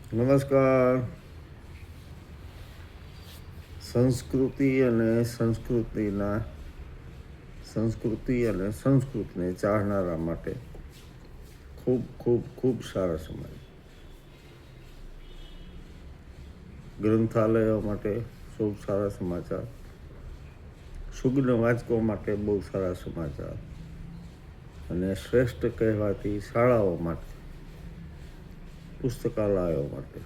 નમસ્કાર. સંસ્કૃતિ અને સંસ્કૃતિને ચાહનારા માટે ખૂબ ખૂબ ખૂબ સારા સમય. ગ્રંથાલયો માટે ખૂબ સારા સમાચાર, સુગ્ન વાચકો માટે બહુ સારા સમાચાર, અને શ્રેષ્ઠ કહેવાતી શાળાઓ માટે, પુસ્તકાલયો માટે,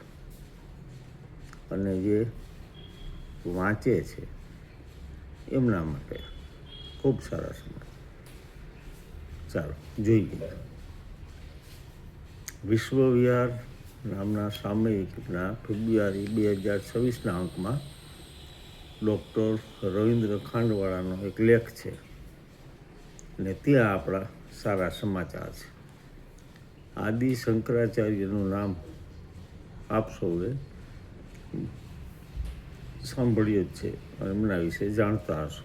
અને જે વાંચે છે એમના માટે ખૂબ સારા સમાચાર. ચાલો જોઈએ. વિશ્વ વિહાર નામના સામયિકના ફેબ્રુઆરી 2026ના અંકમાં ડૉક્ટર રવિન્દ્ર ખાંડવાળાનો એક લેખ છે, અને ત્યાં આપણા સારા સમાચાર છે. આદિ શંકરાચાર્યનું નામ આપ સૌએ સાંભળ્યું જ છે અને એમના વિશે જાણતા હશો.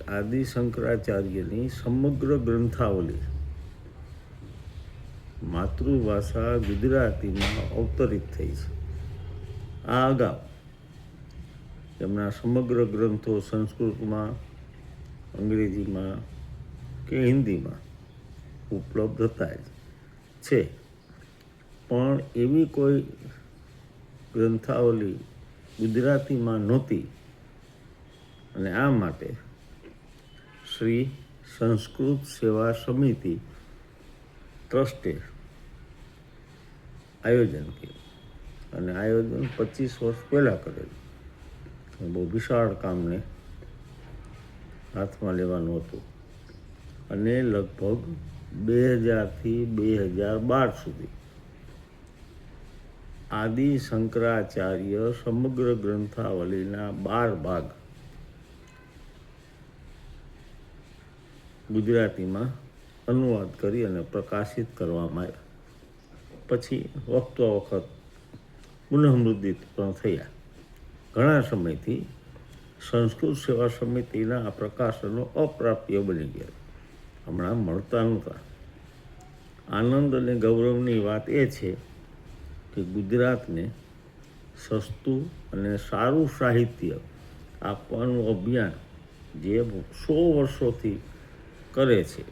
આદિ શંકરાચાર્યની સમગ્ર ગ્રંથાવલી માતૃભાષા ગુજરાતીમાં અવતરિત થઈ છે. આ અગાઉ એમના સમગ્ર ગ્રંથો સંસ્કૃતમાં, અંગ્રેજીમાં કે હિન્દીમાં ઉપલબ્ધ હતા જ છે, પણ એવી કોઈ ગ્રંથાવલી ગુજરાતીમાં નહોતી, અને આ માટે શ્રી સંસ્કૃત સેવા સમિતિ ટ્રસ્ટે આયોજન કર્યું, અને આયોજન 25 વર્ષ પહેલાં કરેલું. બહુ વિશાળ કામને હાથમાં લેવાનું હતું, અને લગભગ 2000થી 2012 સુધી આદિ શંકરાચાર્ય સમગ્ર ગ્રંથાવલીના 12 ભાગ ગુજરાતીમાં અનુવાદ કરી અને પ્રકાશિત કરવામાં આવ્યા. પછી વખતો વખત પુનઃમુદ્રિત પણ થયા. ઘણા સમયથી સંસ્કૃત સેવા સમિતિના આ પ્રકાશનો અપ્રાપ્ય બની ગયા, હમણાં મળતા નહોતા. આનંદ અને ગૌરવની વાત એ છે કે ગુજરાતને સસ્તું અને સારું સાહિત્ય આપવાનું અભિયાન જે 100 વર્ષોથી કરે છે,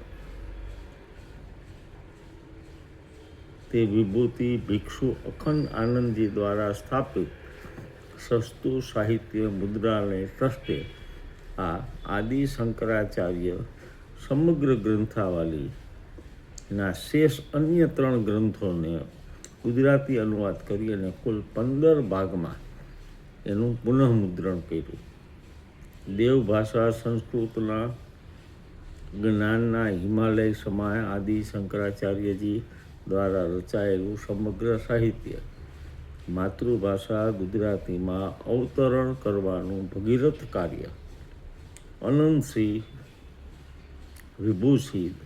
તે વિભૂતિ ભિક્ષુ અખંડ આનંદજી દ્વારા સ્થાપિત સસ્તું સાહિત્ય મુદ્રાલય ટ્રસ્ટે આ આદિ શંકરાચાર્ય સમગ્ર ગ્રંથાવલીના શેષ અન્ય 3 ગ્રંથોને ગુજરાતી અનુવાદ કરી અને કુલ 15 ભાગમાં એનું પુનઃમુદ્રણ કર્યું. દેવભાષા સંસ્કૃતના જ્ઞાનના હિમાલય સમાય આદિ શંકરાચાર્યજી દ્વારા રચાયેલું સમગ્ર સાહિત્ય માતૃભાષા ગુજરાતીમાં અવતરણ કરવાનું ભગીરથ કાર્ય અનંતશ્રી વિભૂષિત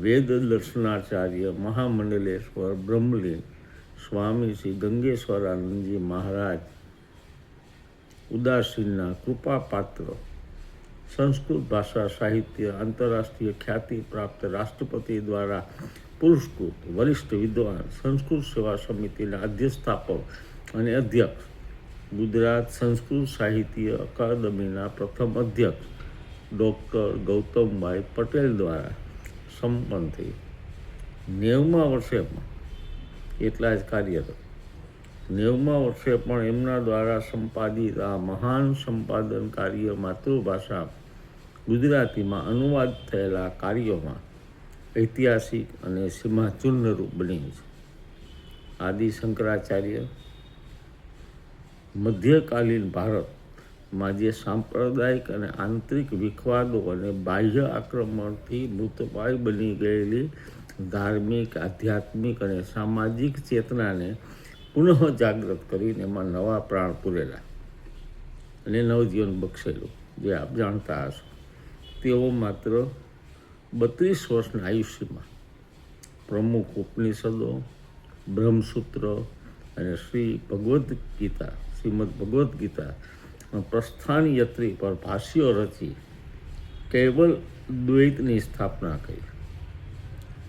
વેદ દર્શનાચાર્ય મહામંડલેશ્વર બ્રહ્મલીન સ્વામી શ્રી ગંગેશ્વરાનંદજી મહારાજ ઉદાસીનના કૃપાપાત્ર સંસ્કૃત ભાષા સાહિત્ય આંતરરાષ્ટ્રીય ખ્યાતિ પ્રાપ્ત રાષ્ટ્રપતિ દ્વારા પુરસ્કૃત વરિષ્ઠ વિદ્વાન સંસ્કૃત સેવા સમિતિના અધ્યક્ષતાપક અને અધ્યક્ષ, ગુજરાત સંસ્કૃત સાહિત્ય અકાદમીના પ્રથમ અધ્યક્ષ ડૉક્ટર ગૌતમભાઈ પટેલ દ્વારા સંપન્ન થઈ. 90મા વર્ષે પણ એટલા જ કાર્યરત. 90મા વર્ષે પણ એમના દ્વારા સંપાદિત આ મહાન સંપાદન કાર્ય માતૃભાષા ગુજરાતીમાં અનુવાદ થયેલા કાર્યોમાં ઐતિહાસિક અને સીમાચૂર્ણરૂપ બની છે. આદિ શંકરાચાર્ય મધ્યકાલીન ભારતમાં જે સાંપ્રદાયિક અને આંતરિક વિખવાદો અને બાહ્ય આક્રમણથી મૃતપાય બની ગયેલી ધાર્મિક, આધ્યાત્મિક અને સામાજિક ચેતનાને પુનઃ જાગૃત કરીને એમાં નવા પ્રાણ પૂરેલા અને નવજીવન બક્ષેલું, જે આપ જાણતા હશો. તેઓ માત્ર 32 વર્ષના આયુષ્યમાં પ્રમુખ ઉપનિષદો, બ્રહ્મસૂત્ર અને શ્રીમદ ભગવદ્ ગીતા પ્રસ્થાન યત્રી પર ભાષ્યો રચી કેવલ દ્વૈતની સ્થાપના કરી.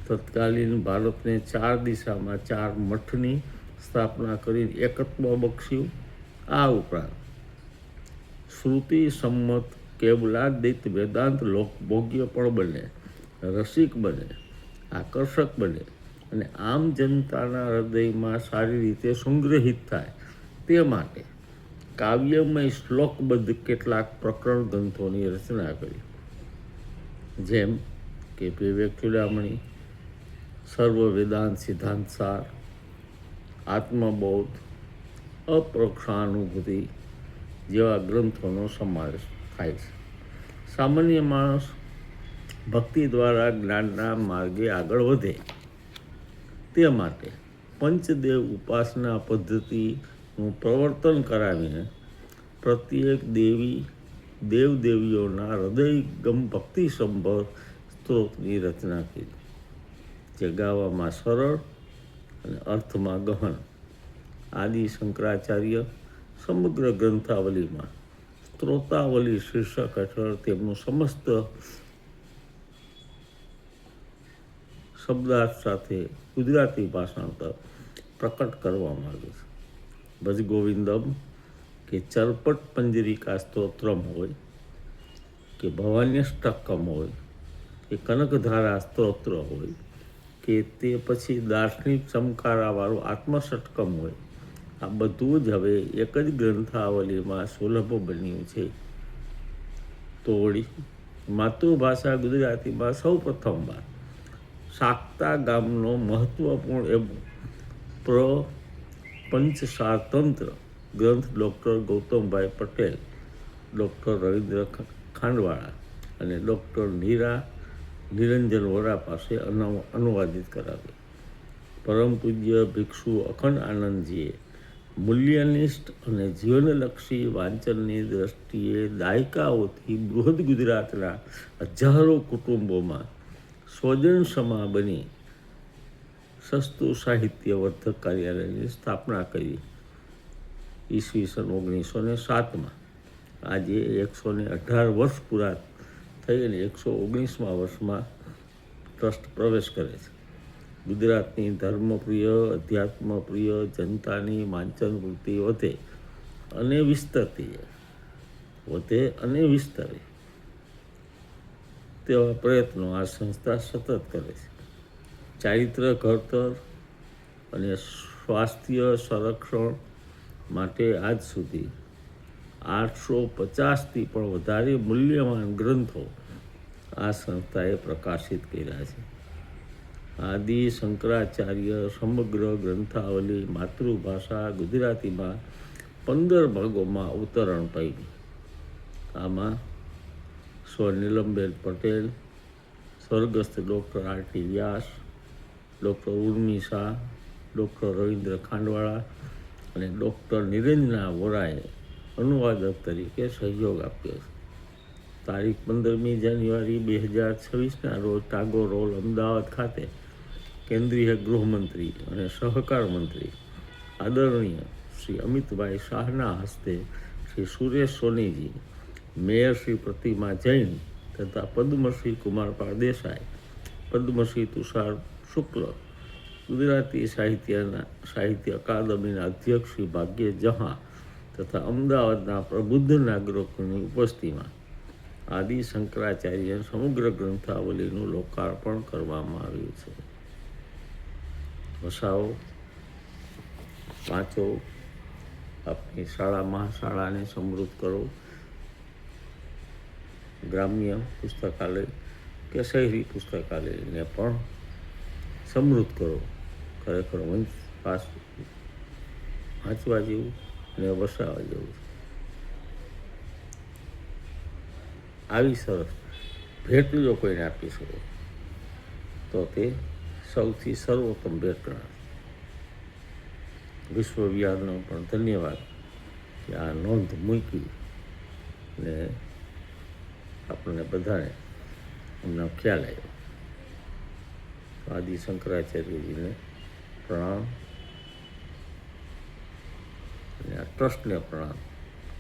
તત્કાલીન ભારતને 4 દિશામાં 4 મઠની સ્થાપના કરીને એકત્વ બક્ષ્યું. આ ઉપરાંત શ્રુતિ સંમત કેવલાદિત વેદાંત લોકભોગ્ય પણ બને, રસિક બને, આકર્ષક બને અને આમ જનતાના હૃદયમાં સારી રીતે સંગ્રહિત થાય તે માટે કાવ્યમય શ્લોકબદ્ધ કેટલાક પ્રકરણ ગ્રંથોની રચના કરી, જેમ કે વિવેક ચૂડામણી, સર્વ વેદાંત સિદ્ધાંત સાર, આત્મબોધ, અપરોક્ષાનુભૂતિ જેવા ગ્રંથોનો સમાવેશ થાય છે. સામાન્ય માણસ ભક્તિ દ્વારા જ્ઞાનના માર્ગે આગળ વધે તે માટે પંચદેવ ઉપાસના પદ્ધતિનું પ્રવર્તન કરાવીને પ્રત્યેક દેવદેવીઓના હૃદયગમ ભક્તિસંભર સ્ત્રોતની રચના કરી, જે ગાવામાં સરળ અને અર્થમાં ગહન. આદિ શંકરાચાર્ય સમગ્ર ગ્રંથાવલીમાં સ્ત્રોતાવલી શીર્ષક હેઠળ તેમનું સમસ્ત શબ્દાર્થ સાથે ગુજરાતી ભાષાંતર પ્રકટ કરવામાં આવ્યું છે. ભજ ગોવિંદમ કે ચરપટ પંજરિકા સ્તોત્રમ હોય કે ભવાન્યષ્ટકમ હોય કે કનકધારા સ્તોત્ર હોય કે તે પછી દાર્શનિક ચમકારાવાળું આત્મષટકમ હોય, આ બધું જ હવે એક જ ગ્રંથાવલીમાં સુલભ બન્યું છે. તો વળી માતૃભાષા ગુજરાતીમાં સૌ પ્રથમવાર સાકતા ગામનો મહત્વપૂર્ણ એવો પ્રપંચસારતંત્ર ગ્રંથ ડૉક્ટર ગૌતમભાઈ પટેલ, ડૉક્ટર રવિન્દ્ર ખાંડવાળા અને ડૉક્ટર નિરંજન વોરા પાસે અનુવાદિત કરાવ્યો. પરમ પૂજ્ય ભિક્ષુ અખંડ આનંદજીએ મૂલ્યનિષ્ઠ અને જીવનલક્ષી વાંચનની દ્રષ્ટિએ દાયકાઓથી બૃહદ ગુજરાતના હજારો કુટુંબોમાં સ્વજન સમા બની સસ્તું સાહિત્યવર્ધક કાર્યાલયની સ્થાપના કરી. ઈસવીસન 1907માં આજે 118 વર્ષ પૂરા થઈ અને 119મા વર્ષમાં ટ્રસ્ટ પ્રવેશ કરે છે. ગુજરાતની ધર્મપ્રિય, અધ્યાત્મપ્રિય જનતાની વાંચન વૃત્તિ વધે અને વિસ્તરે તેવા પ્રયત્નો આ સંસ્થા સતત કરે છે. ચારિત્ર ઘડતર અને સ્વાસ્થ્ય સંરક્ષણ માટે આજ સુધી 850થી પણ વધારે મૂલ્યવાન ગ્રંથો આ સંસ્થાએ પ્રકાશિત કર્યા છે. આદિ શંકરાચાર્ય સમગ્ર ગ્રંથાવલી માતૃભાષા ગુજરાતીમાં 15 ભાગોમાં અવતરણ પામ્યું. આમાં સ્વ નીલમબેન પટેલ, સ્વર્ગસ્થ ડૉક્ટર આર.ટી. વ્યાસ, ડૉક્ટર ઉર્મિ શાહ, ડૉક્ટર રવિન્દ્ર ખાંડવાળા અને ડૉક્ટર નિરંજના વોરાએ અનુવાદક તરીકે સહયોગ આપ્યો છે. તારીખ 15મી જાન્યુઆરી 2026ના રોજ ટાગોર હોલ, અમદાવાદ ખાતે કેન્દ્રીય ગૃહમંત્રી અને સહકાર મંત્રી આદરણીય શ્રી અમિતભાઈ શાહના હસ્તે શ્રી સુરેશ સોનીજી, મેયર શ્રી પ્રતિમા જૈન તથા પદ્મશ્રી કુમારપાળ દેસાઈ, પદ્મશ્રી તુષાર શુક્લ, ગુજરાતી સાહિત્ય અકાદમીના અધ્યક્ષ શ્રી ભાગ્ય જહાં તથા અમદાવાદના પ્રબુદ્ધ નાગરિકોની ઉપસ્થિતિમાં આદિ શંકરાચાર્ય સમગ્ર ગ્રંથાવલીનું લોકાર્પણ કરવામાં આવ્યું છે. વસાવો, વાંચો, આપની મહાશાળાને સમૃદ્ધ કરો. ગ્રામ્ય પુસ્તકાલય કે શહેરી પુસ્તકાલયને પણ સમૃદ્ધ કરો. ખરેખર વાંચવા જેવું અને વસાવા જેવું. આવી સરસ ભેટ જો કોઈને આપી શકો તો તે સૌથી સર્વોત્તમ ભેટ ગણાય. વિશ્વવિહારનો પણ ધન્યવાદ કે આ નોંધ મૂકી ને આપણને બધાને એમનો ખ્યાલ આવ્યો. આદિ શંકરાચાર્યજીને પ્રણામ અને આ ટ્રસ્ટને પ્રણામ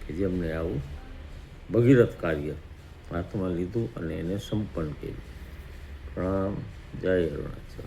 કે જેમને આવું ભગીરથ કાર્ય હાથમાં લીધું અને એને સંપન્ન કર્યું. પ્રણામ. જય અરુણાચલ.